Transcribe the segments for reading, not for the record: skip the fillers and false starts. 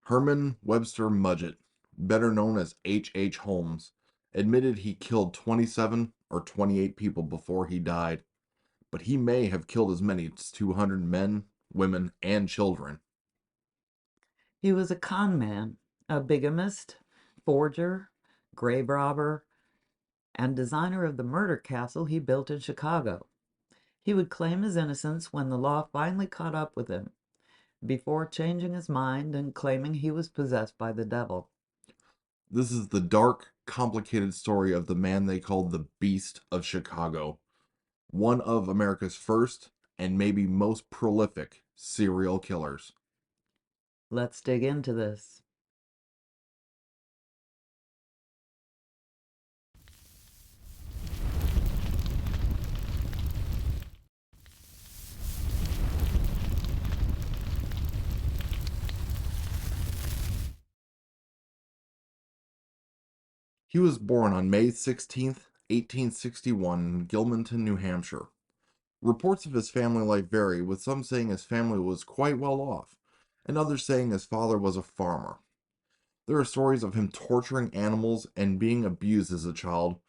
Herman Webster Mudgett, better known as H. H. Holmes, admitted he killed 27 or 28 people before he died, but he may have killed as many as 200 men, women, and children. He was a con man, a bigamist, forger, grave robber, and designer of the murder castle he built in Chicago. He would claim his innocence when the law finally caught up with him, before changing his mind and claiming he was possessed by the devil. This is the dark, complicated story of the man they called the Beast of Chicago, one of America's first and maybe most prolific serial killers. Let's dig into this. He was born on May 16th, 1861 in Gilmanton, New Hampshire. Reports of his family life vary, with some saying his family was quite well off, and others saying his father was a farmer. There are stories of him torturing animals and being abused as a child,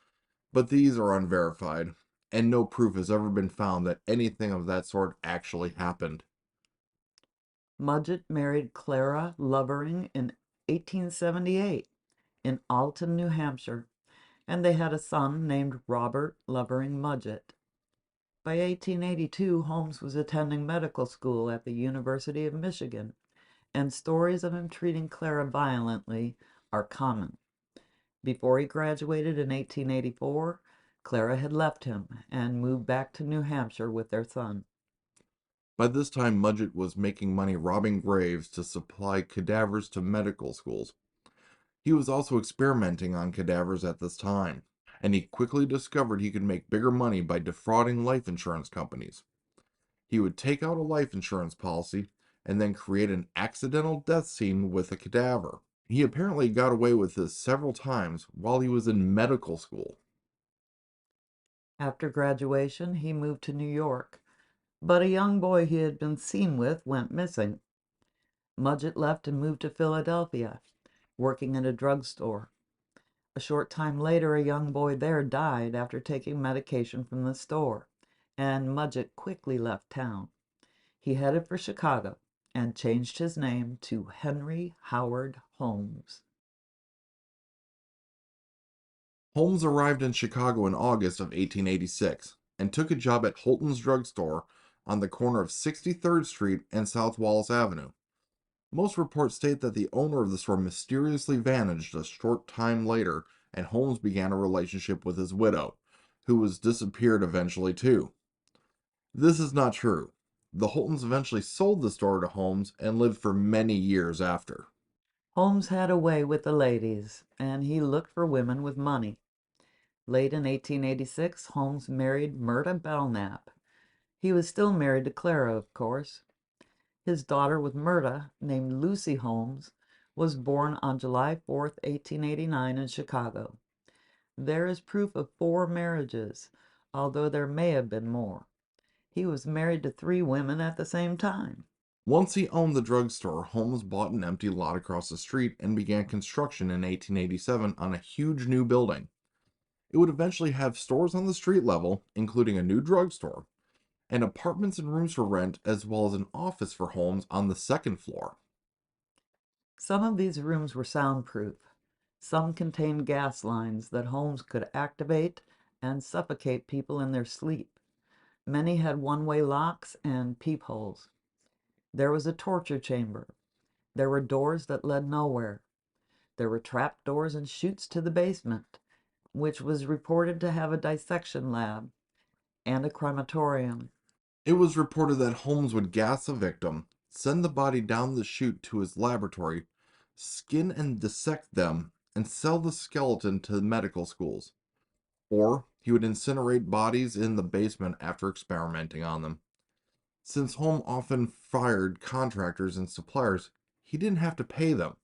but these are unverified, and no proof has ever been found that anything of that sort actually happened. Mudgett married Clara Lovering in 1878 in Alton, New Hampshire, and they had a son named Robert Lovering Mudgett. By 1882, Holmes was attending medical school at the University of Michigan, and stories of him treating Clara violently are common. Before he graduated in 1884, Clara had left him and moved back to New Hampshire with their son. By this time, Mudgett was making money robbing graves to supply cadavers to medical schools. He was also experimenting on cadavers at this time, and he quickly discovered he could make bigger money by defrauding life insurance companies. He would take out a life insurance policy and then create an accidental death scene with a cadaver. He apparently got away with this several times while he was in medical school. After graduation, he moved to New York, but a young boy he had been seen with went missing. Mudgett left and moved to Philadelphia, working in a drugstore. A short time later, a young boy there died after taking medication from the store, and Mudgett quickly left town. He headed for Chicago and changed his name to Henry Howard Holmes. Holmes arrived in Chicago in August of 1886 and took a job at Holton's drugstore on the corner of 63rd Street and South Wallace Avenue. Most reports state that the owner of the store mysteriously vanished a short time later, and Holmes began a relationship with his widow, who was disappeared eventually too. This is not true. The Holtons eventually sold the store to Holmes and lived for many years after. Holmes had a way with the ladies, and he looked for women with money. Late in 1886, Holmes married Myrta Belknap. He was still married to Clara, of course. His daughter with Myrta, named Lucy Holmes, was born on July 4th, 1889 in Chicago. There is proof of 4 marriages, although there may have been more. He was married to 3 women at the same time. Once he owned the drugstore, Holmes bought an empty lot across the street and began construction in 1887 on a huge new building. It would eventually have stores on the street level, including a new drugstore, and apartments and rooms for rent, as well as an office for Holmes on the second floor. Some of these rooms were soundproof. Some contained gas lines that Holmes could activate and suffocate people in their sleep. Many had one-way locks and peepholes. There was a torture chamber. There were doors that led nowhere. There were trap doors and chutes to the basement, which was reported to have a dissection lab and a crematorium. It was reported that Holmes would gas a victim, send the body down the chute to his laboratory, skin and dissect them, and sell the skeleton to medical schools. Or he would incinerate bodies in the basement after experimenting on them. Since Holmes often fired contractors and suppliers, he didn't have to pay them,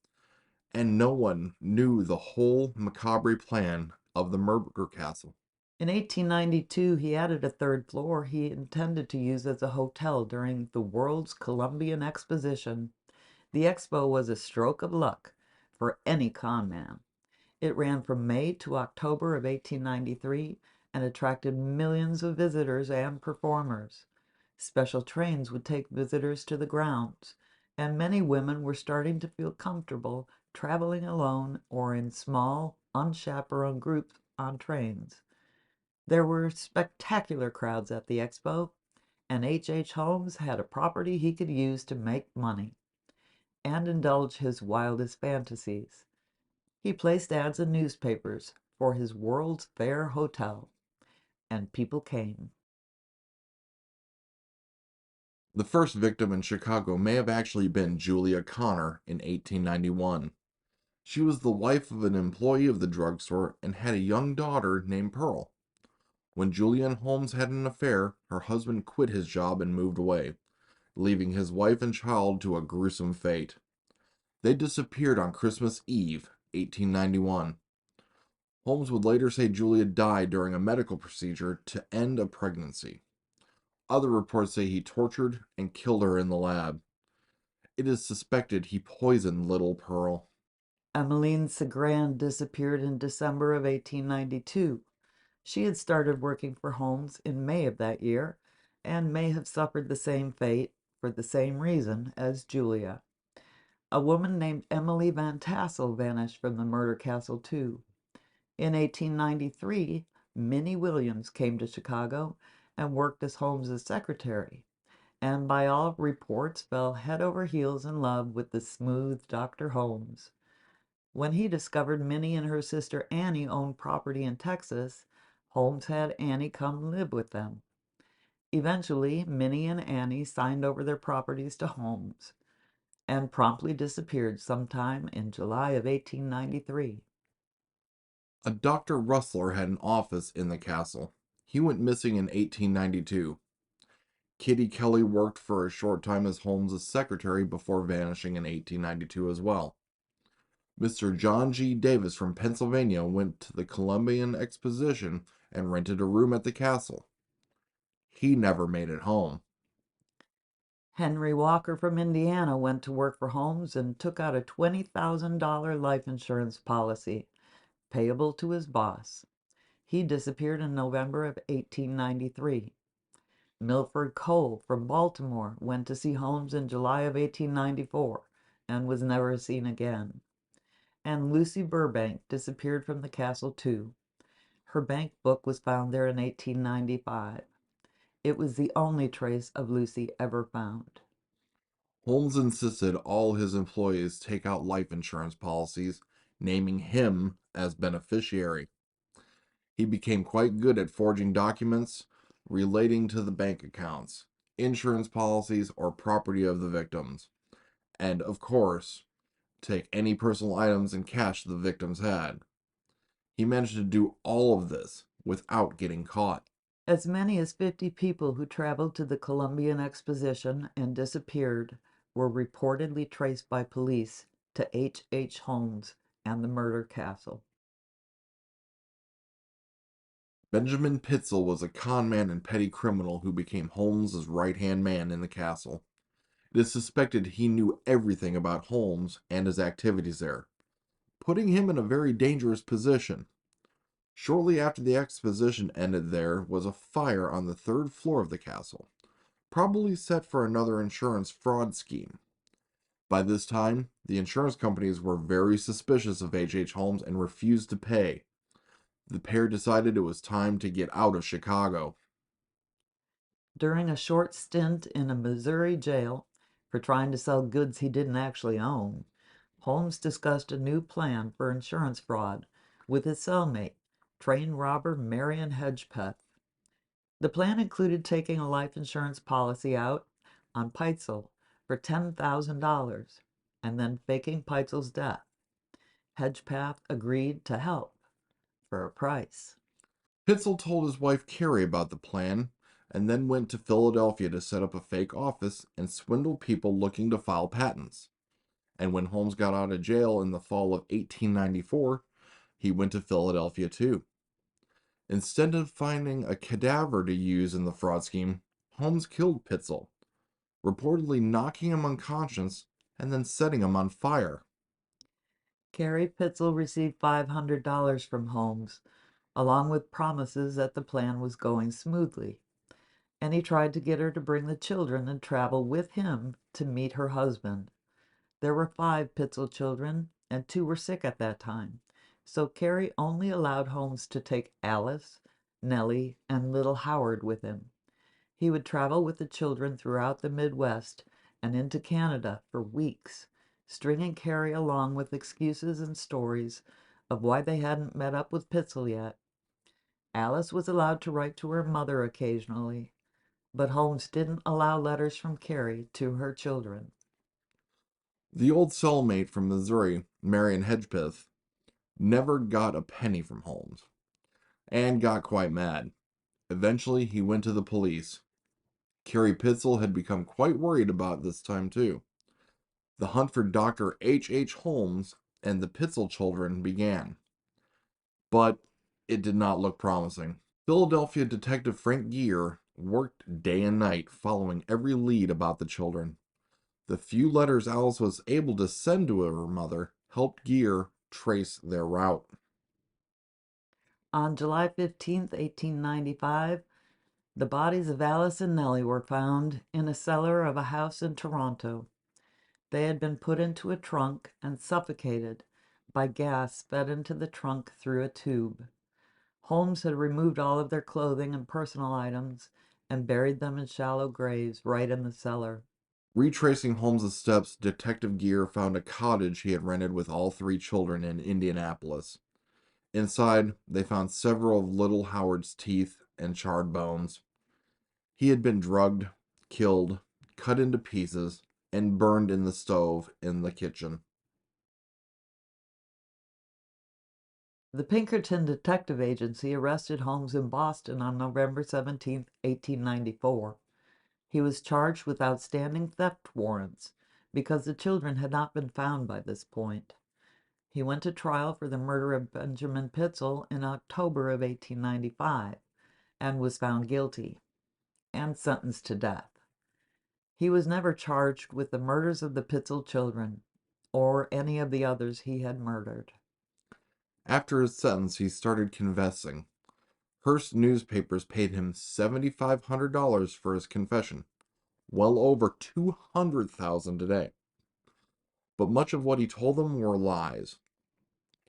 and no one knew the whole macabre plan of the murder castle. In 1892, he added a 3rd floor he intended to use as a hotel during the World's Columbian Exposition. The expo was a stroke of luck for any con man. It ran from May to October of 1893 and attracted millions of visitors and performers. Special trains would take visitors to the grounds, and many women were starting to feel comfortable traveling alone or in small, unchaperoned groups on trains. There were spectacular crowds at the expo, and H. Holmes had a property he could use to make money and indulge his wildest fantasies. He placed ads in newspapers for his World's Fair Hotel, and people came. The first victim in Chicago may have actually been Julia Connor in 1891. She was the wife of an employee of the drugstore and had a young daughter named Pearl. When Julia and Holmes had an affair, her husband quit his job and moved away, leaving his wife and child to a gruesome fate. They disappeared on Christmas Eve, 1891. Holmes would later say Julia died during a medical procedure to end a pregnancy. Other reports say he tortured and killed her in the lab. It is suspected he poisoned little Pearl. EMELINE CIGRAND disappeared in December of 1892. She had started working for Holmes in May of that year and may have suffered the same fate for the same reason as Julia. A woman named Emily Van Tassel vanished from the murder castle too. In 1893, Minnie Williams came to Chicago and worked as Holmes's secretary, and by all reports fell head over heels in love with the smooth Dr. Holmes. When he discovered Minnie and her sister Annie owned property in Texas, Holmes had Annie come live with them. Eventually, Minnie and Annie signed over their properties to Holmes and promptly disappeared sometime in July of 1893. A Dr. Rustler had an office in the castle. He went missing in 1892. Kitty Kelly worked for a short time as Holmes's secretary before vanishing in 1892 as well. Mr. John G. Davis from Pennsylvania went to the Columbian Exposition and rented a room at the castle. He never made it home. Henry Walker from Indiana went to work for Holmes and took out a $20,000 life insurance policy, payable to his boss. He disappeared in November of 1893. Milford Cole from Baltimore went to see Holmes in July of 1894 and was never seen again. And Lucy Burbank disappeared from the castle too. Her bank book was found there in 1895. It was the only trace of Lucy ever found. Holmes insisted all his employees take out life insurance policies, naming him as beneficiary. He became quite good at forging documents relating to the bank accounts, insurance policies, or property of the victims, and, of course, take any personal items and cash the victims had. He managed to do all of this without getting caught. As many as 50 people who traveled to the Columbian Exposition and disappeared were reportedly traced by police to H. Holmes and the murder castle. Benjamin PITEZEL was a con man and petty criminal who became Holmes's right-hand man in the castle. It is suspected he knew everything about Holmes and his activities there, putting him in a very dangerous position. Shortly after the exposition ended, there was a fire on the third floor of the castle, probably set for another insurance fraud scheme. By this time, the insurance companies were very suspicious of H. Holmes and refused to pay. The pair decided it was time to get out of Chicago. During a short stint in a Missouri jail for trying to sell goods he didn't actually own, Holmes discussed a new plan for insurance fraud with his cellmate, train robber Marion Hedgepeth. The plan included taking a life insurance policy out on PITEZEL for $10,000 and then faking Peitzel's death. Hedgepeth agreed to help for a price. Pitzel told his wife Carrie about the plan and then went to Philadelphia to set up a fake office and swindle people looking to file patents. And when Holmes got out of jail in the fall of 1894, he went to Philadelphia too. Instead of finding a cadaver to use in the fraud scheme, Holmes killed Pitzel, reportedly knocking him unconscious and then setting them on fire. Carrie Pitzel received $500 from Holmes, along with promises that the plan was going smoothly, and he tried to get her to bring the children and travel with him to meet her husband. There were 5 Pitzel children, and 2 were sick at that time, so Carrie only allowed Holmes to take Alice, Nellie, and little Howard with him. He would travel with the children throughout the Midwest and into Canada for weeks, stringing Carrie along with excuses and stories of why they hadn't met up with Pitzel yet. Alice was allowed to write to her mother occasionally, but Holmes didn't allow letters from Carrie to her children. The old cellmate from Missouri, Marion Hedgepeth, never got a penny from Holmes and got quite mad. Eventually, he went to the police. Carrie Pitzel had become quite worried about this time too. The hunt for Dr. H. Holmes and the Pitzel children began, but it did not look promising. Philadelphia Detective Frank Geer worked day and night following every lead about the children. The few letters Alice was able to send to her mother helped Geer trace their route. On July 15, 1895, the bodies of Alice and Nellie were found in a cellar of a house in Toronto. They had been put into a trunk and suffocated by gas fed into the trunk through a tube. Holmes had removed all of their clothing and personal items and buried them in shallow graves right in the cellar. Retracing Holmes's steps, Detective Geer found a cottage he had rented with all 3 children in Indianapolis. Inside, they found several of little Howard's teeth and charred bones. He had been drugged, killed, cut into pieces, and burned in the stove in the kitchen. The Pinkerton Detective Agency arrested Holmes in Boston on November 17, 1894. He was charged with outstanding theft warrants because the children had not been found by this point. He went to trial for the murder of Benjamin Pitzel in October of 1895 and was found guilty and sentenced to death. He was never charged with the murders of the Pitzel children or any of the others he had murdered. After his sentence, he started confessing. Hearst newspapers paid him $7,500 for his confession, well over $200,000 today. But much of what he told them were lies.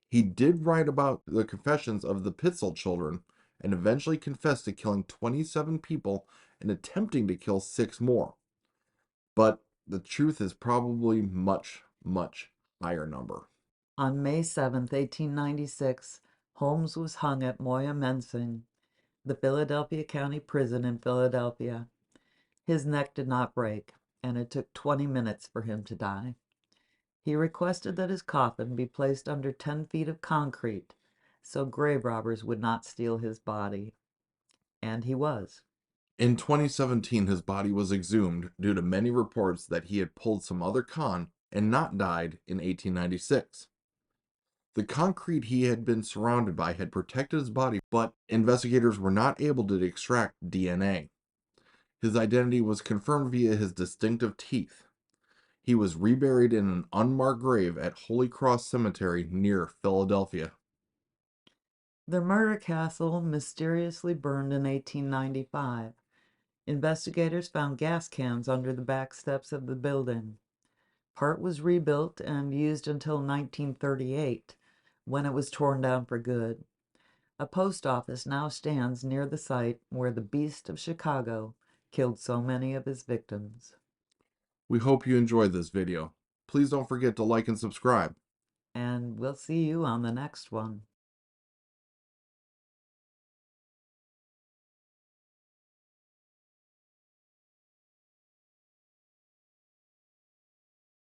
He did write about the confessions of the Pitzel children and eventually confessed to killing 27 people and attempting to kill 6 more. But the truth is probably much, much higher number. On May 7, 1896, Holmes was hung at Moyamensing, the Philadelphia County Prison in Philadelphia. His neck did not break, and it took 20 minutes for him to die. He requested that his coffin be placed under 10 feet of concrete so grave robbers would not steal his body. And he was. In 2017, his body was exhumed due to many reports that he had pulled some other con and not died in 1896. The concrete he had been surrounded by had protected his body, but investigators were not able to extract DNA. His identity was confirmed via his distinctive teeth. He was reburied in an unmarked grave at Holy Cross Cemetery near Philadelphia. The murder castle mysteriously burned in 1895. Investigators found gas cans under the back steps of the building. Part was rebuilt and used until 1938, when it was torn down for good. A post office now stands near the site where the Beast of Chicago killed so many of his victims. We hope you enjoyed this video. Please don't forget to like and subscribe. And we'll see you on the next one.